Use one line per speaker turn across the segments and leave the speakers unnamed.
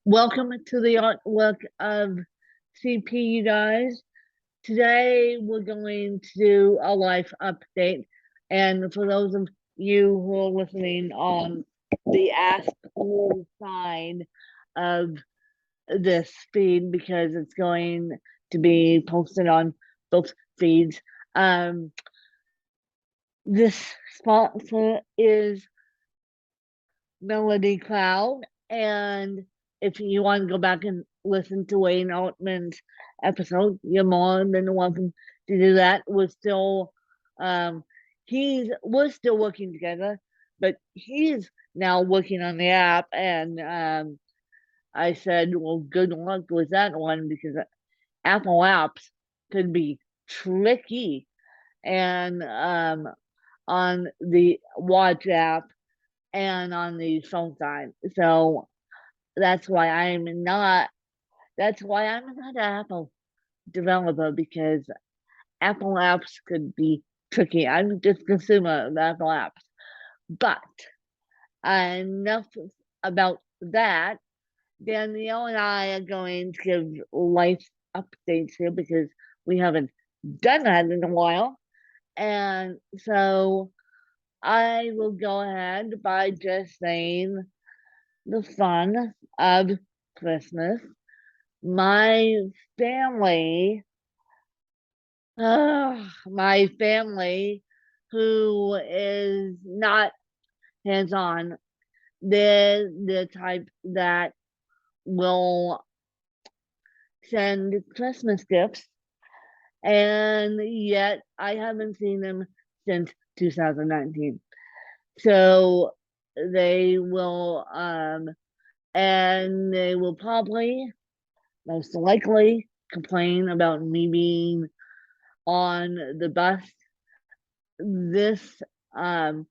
Welcome to the artwork of CP, you guys. Today we're going to do a life update. And for those of you who are listening on the Ask Lou side of this feed, because it's going to be posted on both feeds, this sponsor is Melody Cloud. And if you want to go back and listen to Wayne Altman's episode, you're more than welcome to do that. Um, we're still working together, but he's now working on the app. And I said, well, good luck with that one because Apple apps could be tricky. And on the Watch app and on the phone side. So that's why I'm not an Apple developer because Apple apps could be tricky. I'm just a consumer of Apple apps. But enough about that. Danielle and I are going to give life updates here because we haven't done that in a while. And so I will go ahead by just saying the fun of Christmas. My family, my family who is not hands on, they're the type that will send Christmas gifts, and yet I haven't seen them since 2019. So they will, and they will probably most likely complain about me being on the bus. This um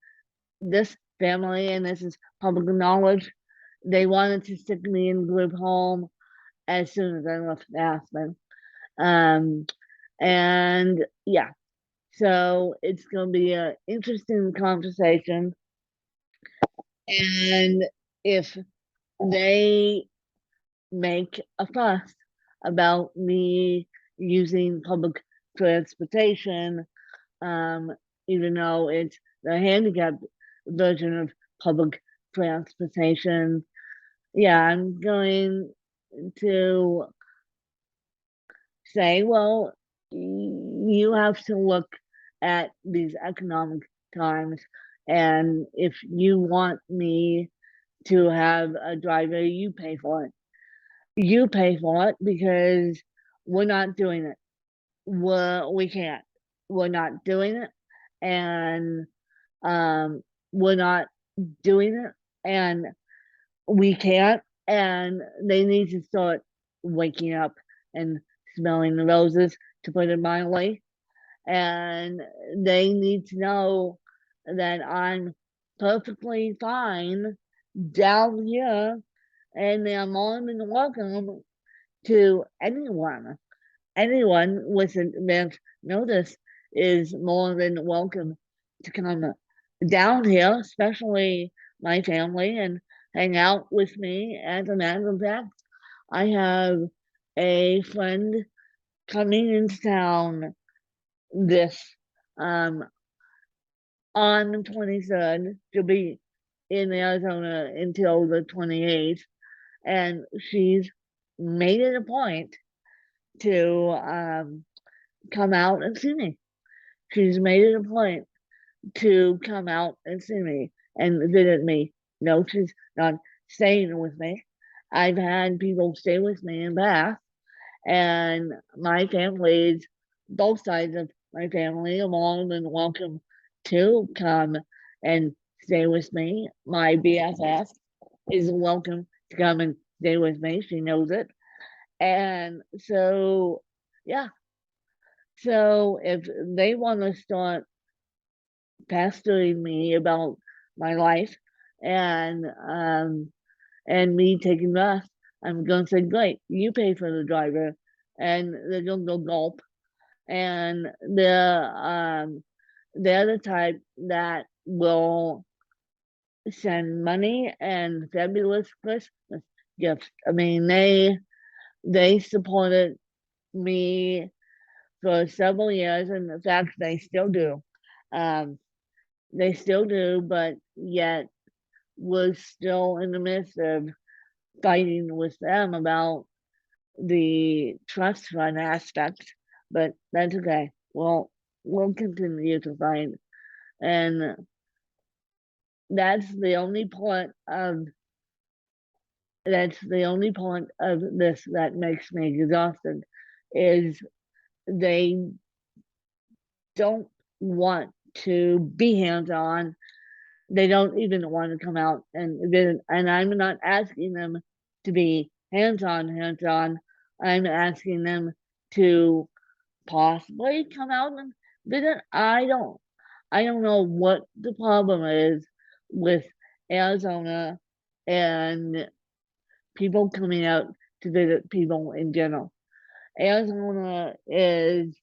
this family, and this is public knowledge, they wanted to stick me in group home as soon as I left Aspen. Um and yeah, so it's gonna be an interesting conversation. And if they make a fuss about me using public transportation, um, even though it's the handicapped version of public transportation. Yeah, I'm going to say, well, you have to look at these economic times. And if you want me to have a driver, you pay for it. You pay for it because we're not doing it. We can't. We're not doing it. And um, we're not doing it. And we can't. And they need to start waking up and smelling the roses, to put it mildly. And they need to know that I'm perfectly fine down here, and they're more than welcome to anyone. Anyone with advance notice is more than welcome to come down here, especially my family, and hang out with me. As a matter of fact, I have a friend coming into town this um on the 23rd to be in Arizona until the 28th, and she's made it a point to come out and see me. She's made it a point to come out and see me and visit me. No, she's not staying with me. I've had people stay with me in Bath, and my families, both sides of my family, are more than welcome to come and stay with me. My BFF is welcome to come and stay with me. She knows it. And so, yeah. So if they want to start pestering me about my life and me taking rest, I'm gonna say, great, you pay for the driver, and they're gonna go gulp. And they're the type that will send money and fabulous Christmas gifts. I mean, they supported me for several years, and in fact, they still do. Um, they still do, but yet we're still in the midst of fighting with them about the trust fund aspect, but that's okay. We'll continue to fight, and that's the only part of this that makes me exhausted is they don't want to be hands-on. They don't even want to come out and visit. And I'm not asking them to be hands-on. I'm asking them to possibly come out and visit. I don't know what the problem is with Arizona and people coming out to visit people in general. Arizona is,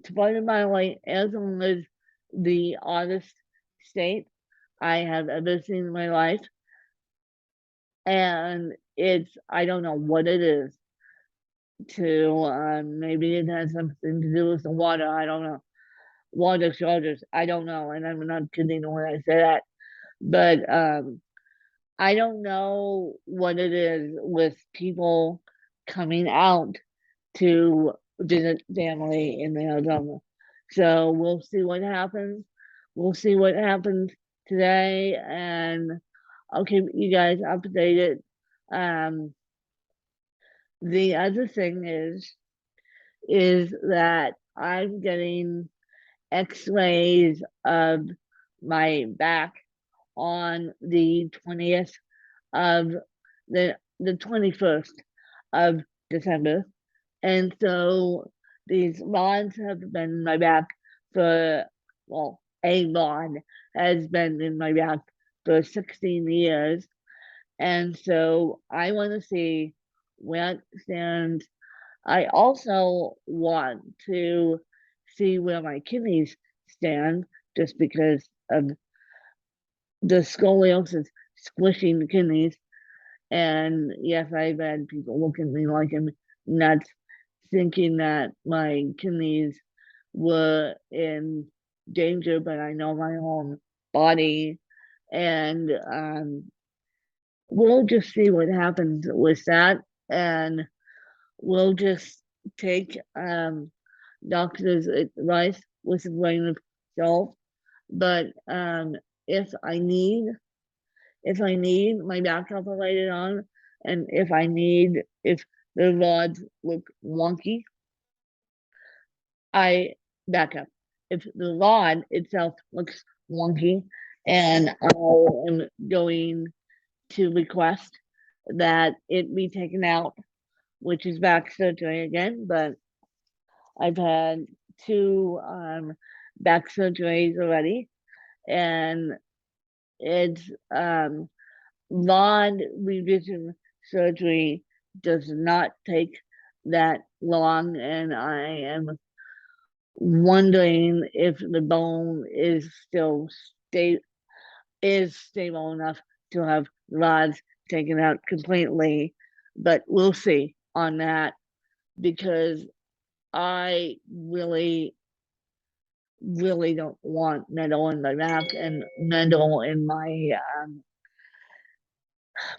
to put it my way, Arizona is the oddest state I have ever seen in my life. And I don't know what it is maybe it has something to do with the water. I don't know. Water shortages. I don't know. And I'm not kidding when I say that. But I don't know what it is with people coming out to visit family in Arizona. So we'll see what happens. We'll see what happens today, and I'll keep you guys updated. Um, the other thing is that I'm getting X-rays of my back on the 20th of the 21st of December. And so these rods have been in my back for, well, a rod has been in my back for 16 years. And so I want to see where it stands. I also want to see where my kidneys stand just because of the scoliosis squishing the kidneys. And yes, I've had people look at me like I'm nuts, thinking that my kidneys were in danger, but I know my own body. And we'll just see what happens with that. And we'll just take doctor's advice with a grain of salt. But if I need my back operated on, and if the rods look wonky, I back up. If the rod itself looks wonky, and I am going to request that it be taken out, which is back surgery again, but I've had two back surgeries already, and it's rod revision surgery does not take that long, and I am wondering if the bone is still stable enough to have rods taken out completely, but we'll see on that because I really don't want metal in my back and metal in my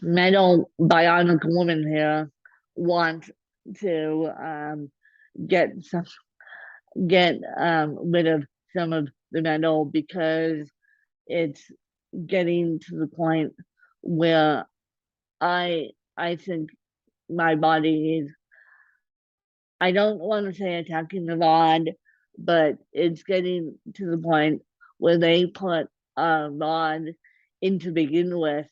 metal bionic woman here wants to get some get rid of some of the metal because it's getting to the point where I I think my body is, I don't want to say attacking the rod, but it's getting to the point where they put a rod in to begin with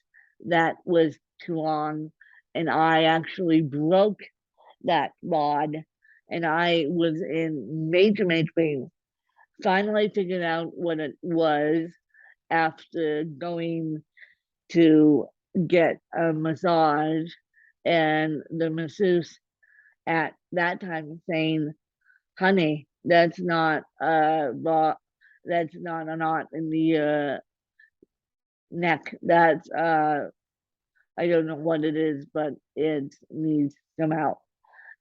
that was too long, and I actually broke that rod, and I was in major pain. Finally figured out what it was after going to get a massage, and the masseuse at that time saying, "Honey, that's not a knot in the neck. That's I don't know what it is, but it needs some help.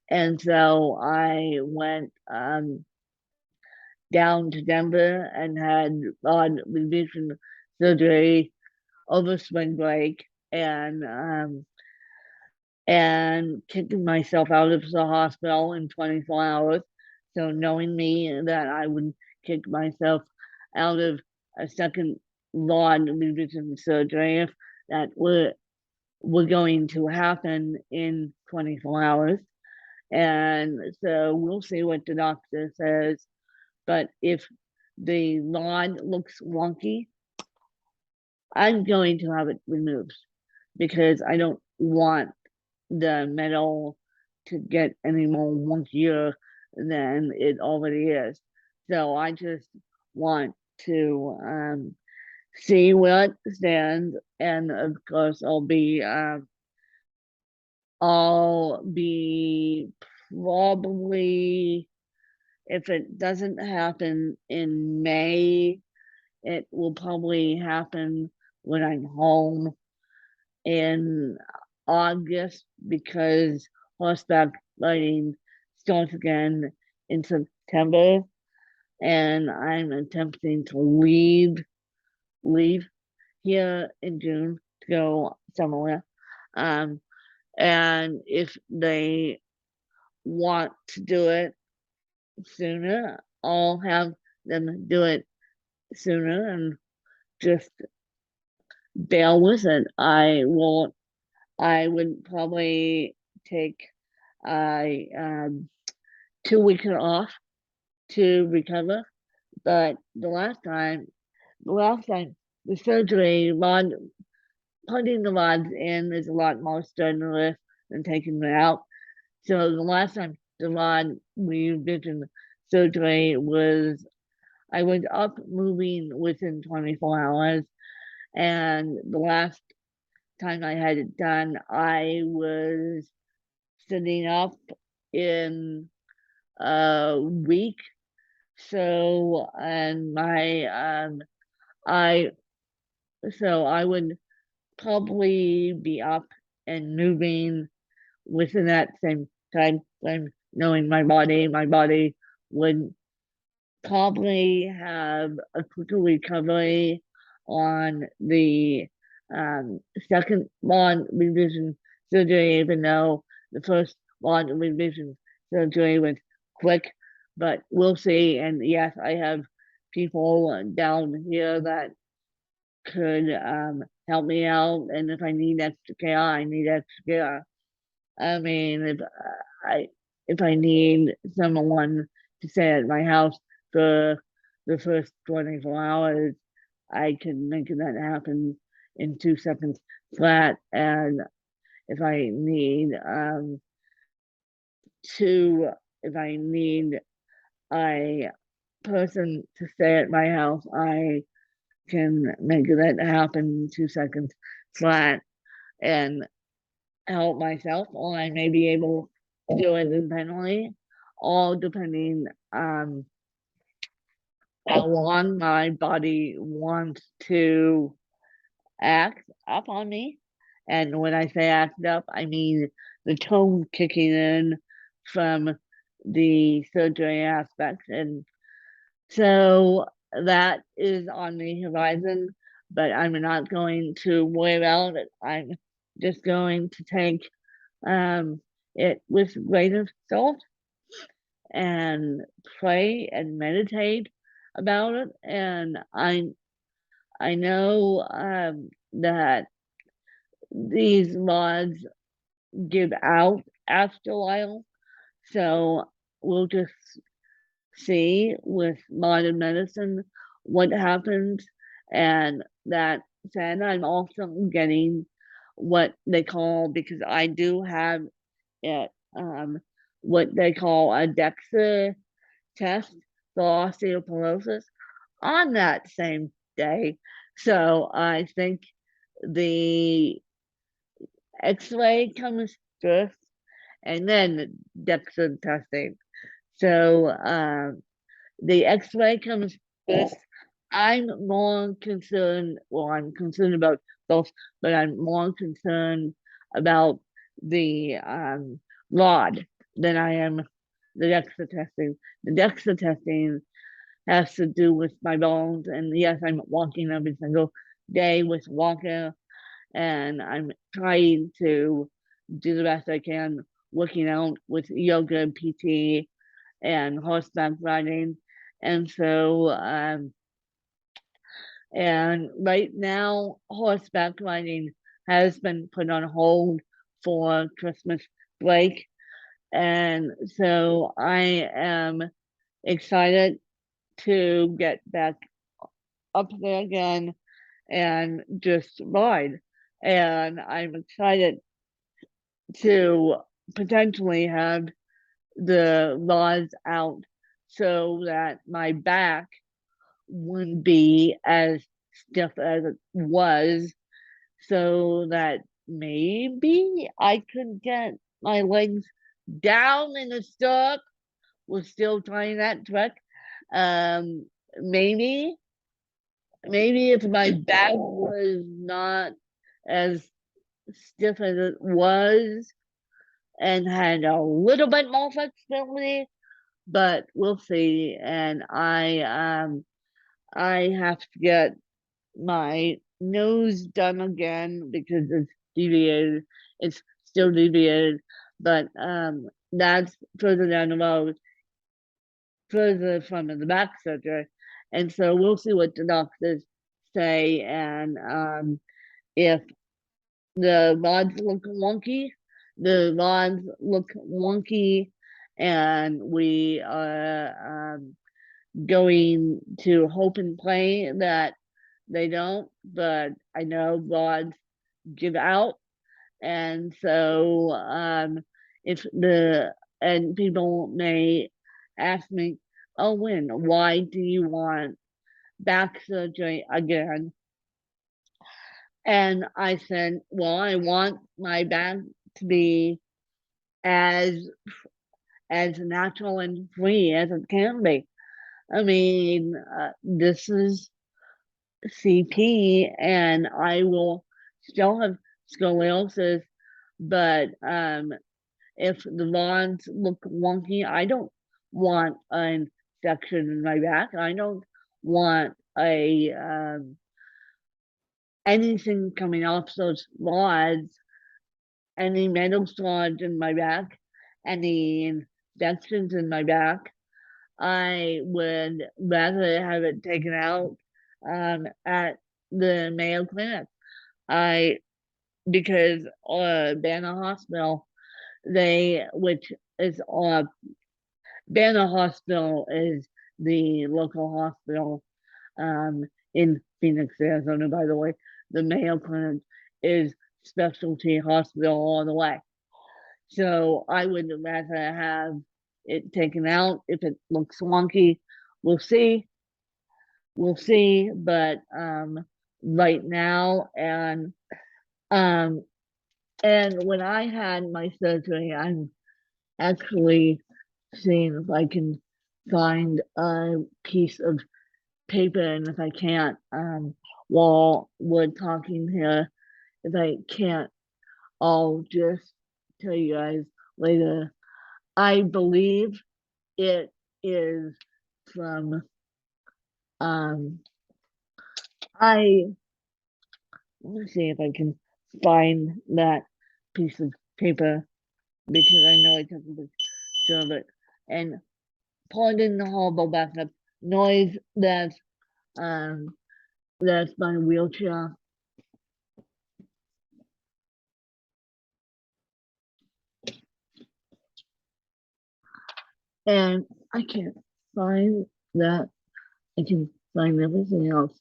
And so I went down to Denver and had on revision surgery over spring break, and kicking myself out of the hospital in 24 hours. So knowing me that I would kick myself out of a second rod revision surgery if that were going to happen in 24 hours. And so we'll see what the doctor says. But if the rod looks wonky, I'm going to have it removed because I don't want the metal to get any more wonkier than it already is. So I just want to see where it stands, and of course I'll be probably, if it doesn't happen in May, it will probably happen when I'm home in August because horseback riding starts again in September, and I'm attempting to leave here in June to go somewhere. Um, and if they want to do it sooner, I'll have them do it sooner and just bear with it. I would probably take a 2 weeks off to recover. But the last time the surgery, putting the rods in is a lot more strenuous than taking them out. So the last time the rod revision surgery was, I was up moving within 24 hours. And the last time I had it done, I was sitting up in a week. So, and my, I, so I would probably be up and moving within that same time frame, knowing my body would probably have a quicker recovery on the second bond revision surgery, even though the first bond revision surgery was quick. But we'll see. And yes, I have people down here that could help me out. And if I need extra care, I need extra care. I mean, I if I need someone to stay at my house for the first 24 hours, I can make that happen in 2 seconds flat. And if I need to, if I need a person to stay at my house, I can make that happen in 2 seconds flat and help myself, or I may be able to do it independently, all depending on how long my body wants to act up on me. And when I say act up, I mean the tone kicking in from the surgery aspect. And so that is on the horizon, but I'm not going to worry about it. I'm just going to take um, it with a grain of salt and pray and meditate about it. And I know that these rods give out after a while, so we'll just see with modern medicine what happens. And that said, I'm also getting what they call, because I do have it, what they call a DEXA test for osteoporosis on that same day. So I think the x-ray comes first and then the DEXA testing. So the x-ray comes first. I'm concerned about hospitals, but I'm more concerned about the rod than I am the DEXA testing. The DEXA testing has to do with my bones, and yes, I'm walking every single day with walker, and I'm trying to do the best I can working out with yoga and PT and horseback riding. And so, and right now, horseback riding has been put on hold for Christmas break. And so I am excited to get back up there again and just ride. And I'm excited to potentially have the rods out so that my back wouldn't be as stiff as it was, so that maybe I could get my legs down in the stirrup. We're still trying that trick. Um, maybe, maybe if my back was not as stiff as it was and had a little bit more flexibility, but we'll see. And I have to get my nose done again because it's deviated. It's still deviated, but that's further down the road, further from the back surgery. And so we'll see what the doctors say, and if the rods look wonky, the rods look wonky, and we are going to hope and pray that they don't, but I know rods give out. And so if the and people may ask me, oh, why do you want back surgery again? And I said, well, I want my back to be as natural and free as it can be. I mean, this is CP, and I will still have scoliosis, but if the rods look wonky, I don't want an infection in my back. I don't want anything coming off those rods, any metal rods in my back, any infections in my back. I would rather have it taken out at the Mayo Clinic. I because Banner Hospital, which is Banner Hospital is the local hospital in Phoenix, Arizona. By the way, the Mayo Clinic is specialty hospital all the way. So I would rather have it taken out. If it looks wonky, we'll see. We'll see. But right now, um, and when I had my surgery, I'm actually seeing if I can find a piece of paper, and if I can't, while we're talking here, if I can't, I'll just tell you guys later. I believe it is from um I let me see if I can find that piece of paper because I know I took a picture of it. And pardon the horrible backup noise, um that's my wheelchair. And I can't find that. I can find everything else,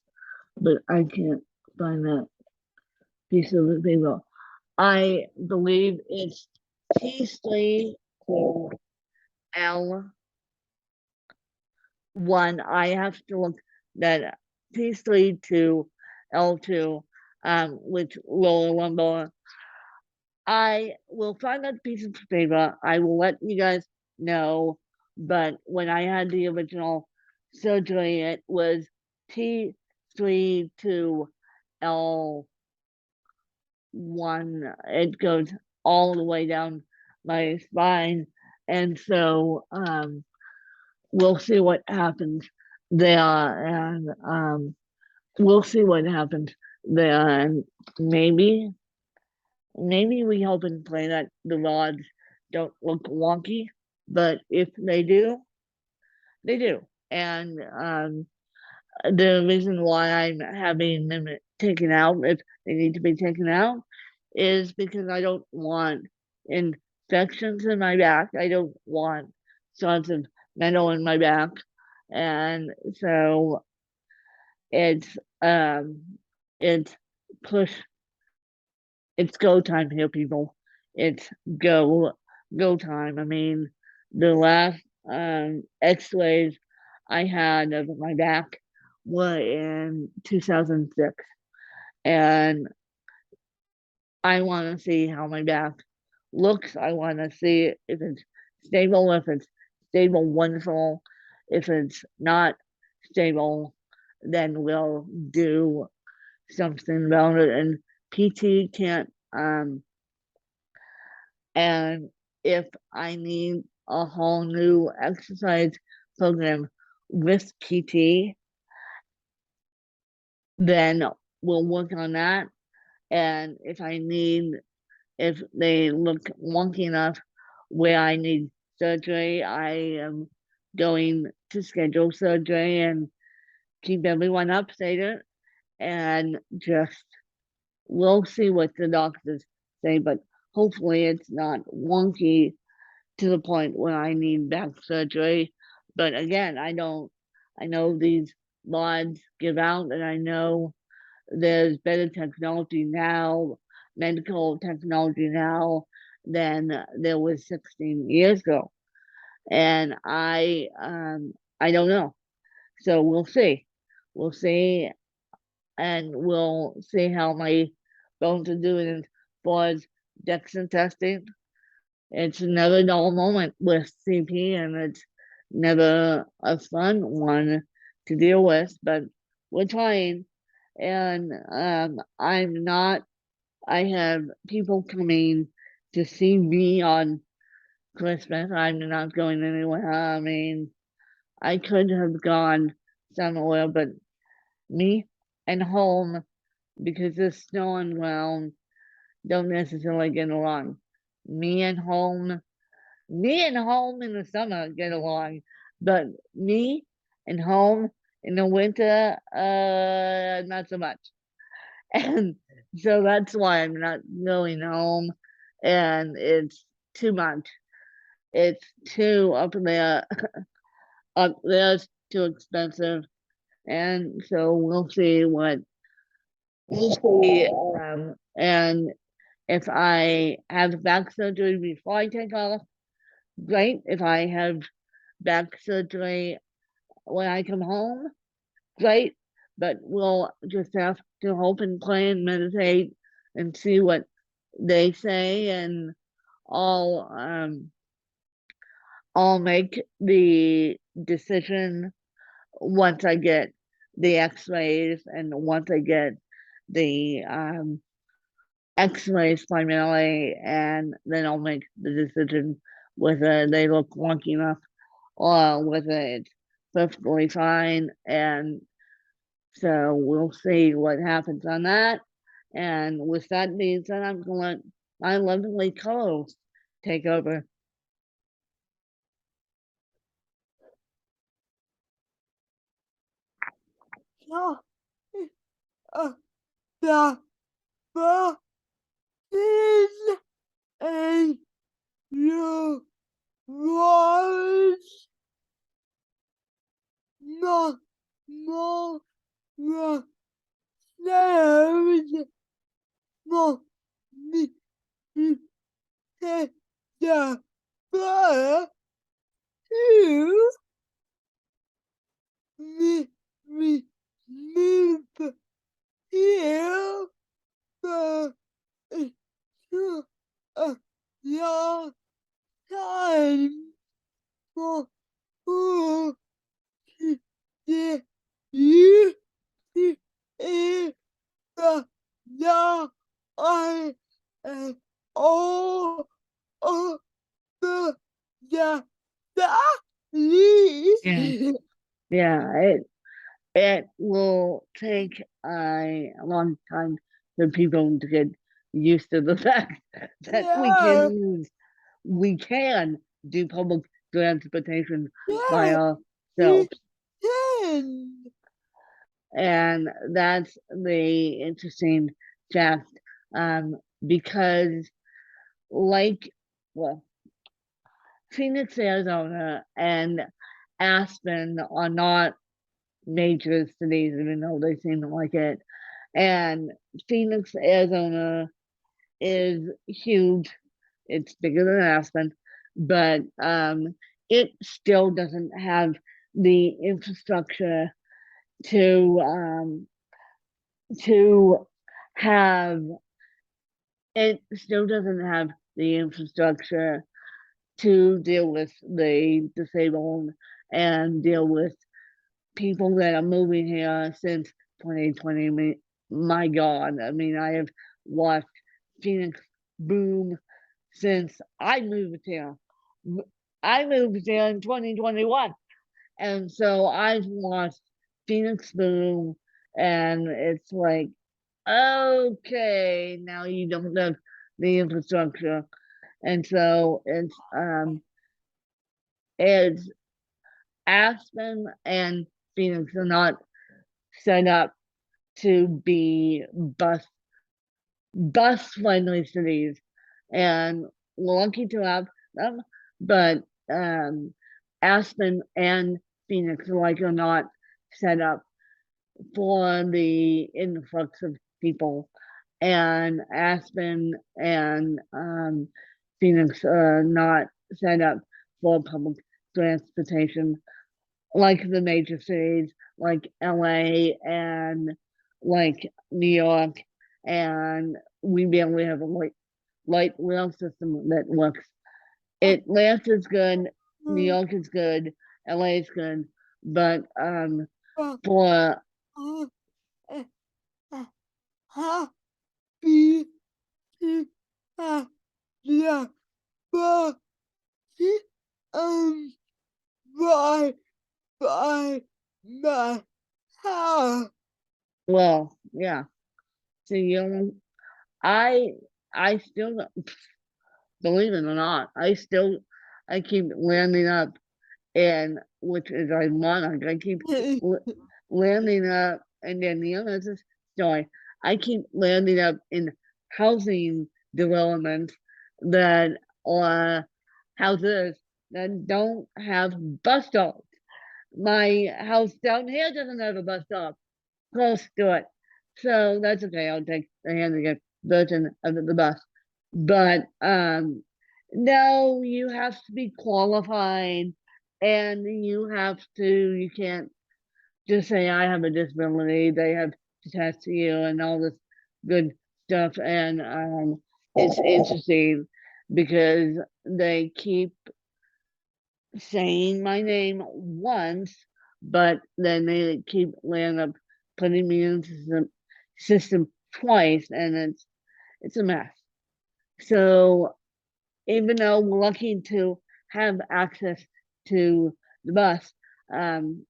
but I can't find that piece of paper. I believe it's T3 to L1. I have to look that T3 to L2, which lower lumbar. I will find that piece of paper. I will let you guys know. But when I had the original surgery, it was T3 to L1. one, it goes all the way down my spine. And so we'll see what happens there. And we'll see what happens there. And maybe, maybe we hope and pray that the rods don't look wonky. But if they do, they do. And the reason why I'm having them taken out, if they need to be taken out, is because I don't want infections in my back. I don't want sorts of metal in my back. And so it's um it's push it's go time here, people. It's go go time. I mean, the last x-rays I had of my back were in 2006, and I want to see how my back looks. I want to see if it's stable, if it's stable, wonderful. If it's not stable, then we'll do something about it. And PT can't, and if I need a whole new exercise program with PT, then we'll work on that. And if they look wonky enough where I need surgery, I am going to schedule surgery and keep everyone updated. And just we'll see what the doctors say, but hopefully it's not wonky to the point where I need back surgery. But again, I know these rods give out, and I know there's better technology now, medical technology now, than there was 16 years ago. And I don't know. So we'll see. We'll see, and we'll see how my bones are doing as far as DEXA testing. It's another dull moment with CP, and it's never a fun one to deal with, but we're trying. And I'm not, I have people coming to see me on Christmas. I'm not going anywhere. I mean, I could have gone somewhere, but me and home, because there's snow on the ground, don't necessarily get along. Me and home, me and home in the summer get along, but me and home in the winter, not so much. And so that's why I'm not going home, and it's too much. It's too up there. Up there's too expensive, and so we'll see. And if I have back surgery before I take off, great. If I have back surgery when I come home, great. But we'll just have to hope and pray and meditate and see what they say, and I'll I'll make the decision once I get the x-rays and once I get the x-rays primarily, and then I'll make the decision whether they look wonky enough or whether it's perfectly fine. And so we'll see what happens on that. And with that being said, I'm gonna let my lovely co-host take over.
Yeah. The book is a you was not more the stairs for me to take the book to me move here for to a long time for who did you is the I all of the yeah
Yeah. Yeah, it will take a long time for people to get used to the fact that
yeah
we can do public transportation by
yeah we
ourselves.
can
And that's the interesting fact, because like, well, Phoenix, Arizona and Aspen are not major cities, even though they seem like it. And Phoenix, Arizona is huge. It's bigger than Aspen, but it still doesn't have the infrastructure to to have. It still doesn't have the infrastructure to deal with the disabled and deal with people that are moving here since 2020. My God, I mean, I have watched Phoenix boom since I moved here. I moved here in 2021, and so I've watched Phoenix boom, and it's like, okay, now you don't have the infrastructure, and so it's Aspen and Phoenix are not set up to be bus friendly cities, and we're lucky to have them, but Aspen and Phoenix like are not set up for the influx of people, and Aspen and Phoenix are not set up for public transportation like the major cities like LA and like New York, and we barely have a light rail system that works. Atlanta's good, New York is good, LA is good, but for
happy yeah but um by my house
well, yeah. So I I still believe it or not, I keep landing up and which is ironic. I keep landing up, and then the other story. I keep landing up in housing developments that are houses that don't have bus stops. My house down here doesn't have a bus stop close to it, so that's okay. I'll take the handicap version of the bus. But no, you have to be qualified, and you can't just say I have a disability. They have to test you and all this good stuff. And it's interesting because they keep saying my name once, but then they keep laying up putting me in the system twice, and it's a mess. So even though we're lucky to have access to the bus, um,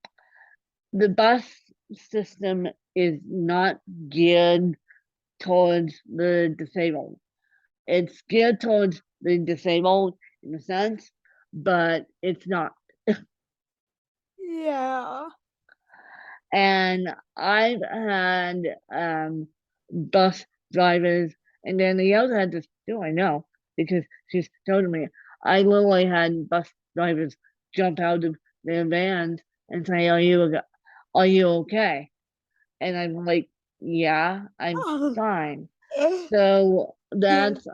the bus system is not geared towards the disabled. It's geared towards the disabled in a sense, but it's not.
yeah
And I've had bus drivers, and then the other had this too, I know, because she's told me. I literally had bus drivers jump out of their vans and say, are you okay? And I'm like, yeah, I'm fine. So that's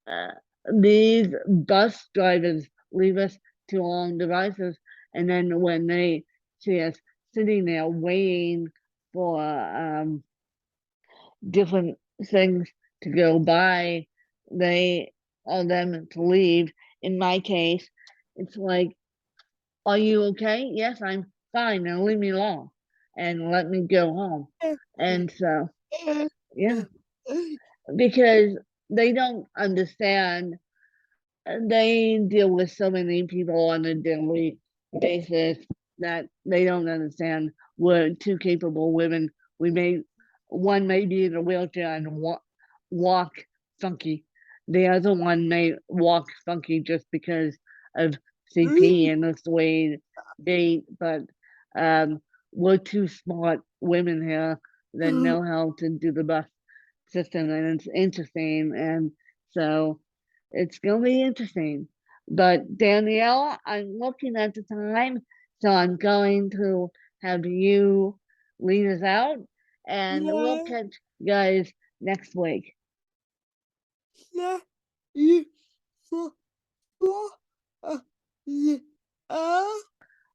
uh, these bus drivers leave us to our own devices, and then when they see us sitting there waiting for different things to go by, they are them to leave. In my case, it's like, are you okay? Yes, I'm fine. Now leave me alone and let me go home. And so, yeah. because they don't understand. They deal with so many people on a daily basis that they don't understand. We're two capable women. One may be in a wheelchair and walk funky. The other one may walk funky just because of CP and that's the way they, but um, we're two smart women here that know how to do the bus system and it's interesting. And so it's gonna be interesting. But Danielle, I'm looking at the time, so I'm going to have you lead us out, and we'll
Yeah,
catch you guys next week.
yeah, you, for, for, uh, yeah, uh,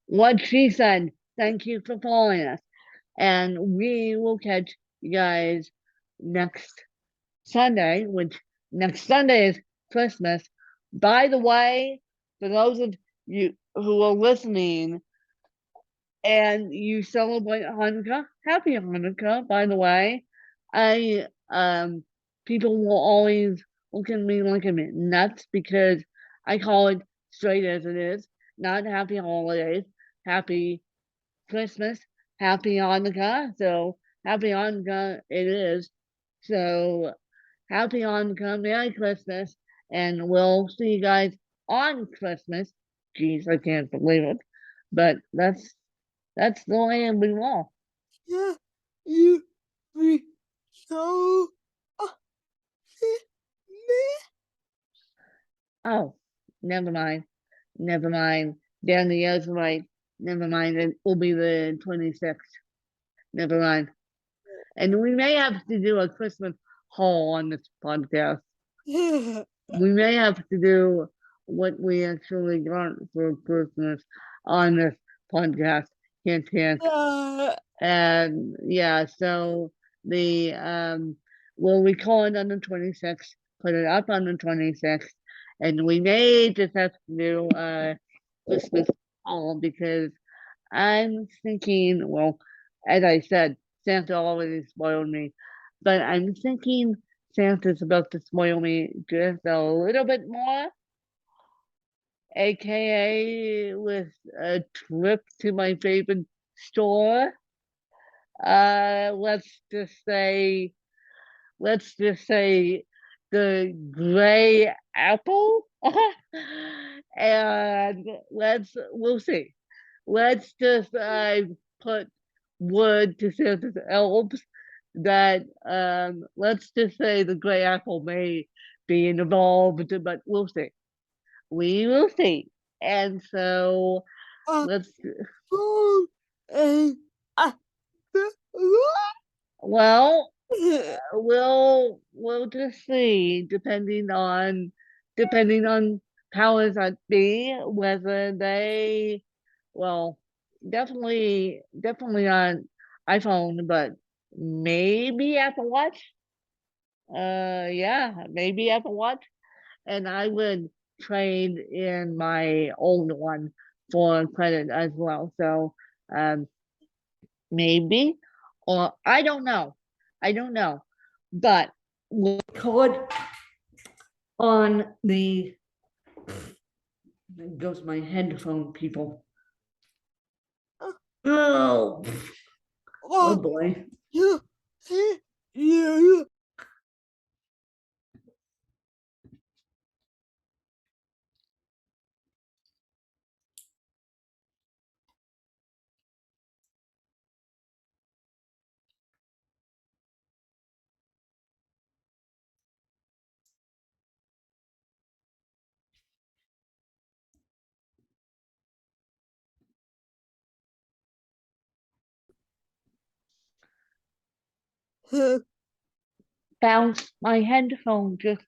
What she said. Thank you for following us, and we will catch you guys next Sunday, which next Sunday is Christmas. By the way, for those of you who are listening and you celebrate Hanukkah, happy Hanukkah, by the way. I people will always look at me like I'm nuts because I call it straight as it is, not happy holidays, happy Christmas, happy Hanukkah. So happy Hanukkah it is. So happy Hanukkah, Merry Christmas, and we'll see you guys on Christmas. Jeez, I can't believe it. But that's the way we roll.
yeah, you, we, so, uh, me,
Oh, never mind. Never mind. Danielle's right. Never mind. It will be the 26th. Never mind. And we may have to do a Christmas haul on this podcast.
yeah,
We may have to do what we actually got for Christmas on this podcast. Hint, hint. And yeah, so the we'll record on the 26th, put it up on the 26th, and we may just have to do Christmas haul because I'm thinking, well, as I said, Santa already spoiled me, but I'm thinking Santa's about to spoil me just a little bit more, aka with a trip to my favorite store. Let's just say, let's just say the gray apple. And we'll see. Let's just put wood to Santa's elves that let's just say the gray apple may be involved, but we'll see. We will see. And so
uh,
let's
phone, and, uh,
well, we'll just see depending on powers that be whether they well definitely on iPhone but maybe Apple Watch yeah maybe Apple Watch and I would trade in my old one for credit as well so um maybe or I don't know but we'll record on the there goes my headphone people. Oh, oh
oh,
boy.
you, you,
My headphone just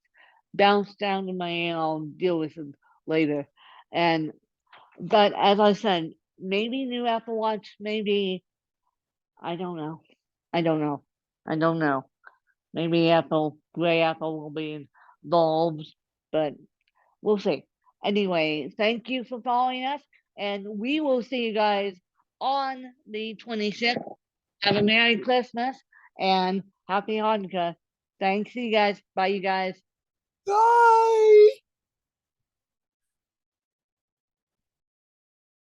bounced down in my ear. I'll deal with it later. And but as I said, maybe new Apple Watch, maybe I don't know. I don't know. I don't know. Maybe gray Apple will be involved, but we'll see. Anyway, thank you for following us, and we will see you guys on the 26th. Have a Merry Christmas and Happy Hanukkah. Thanks, you guys. Bye, you guys.
Bye.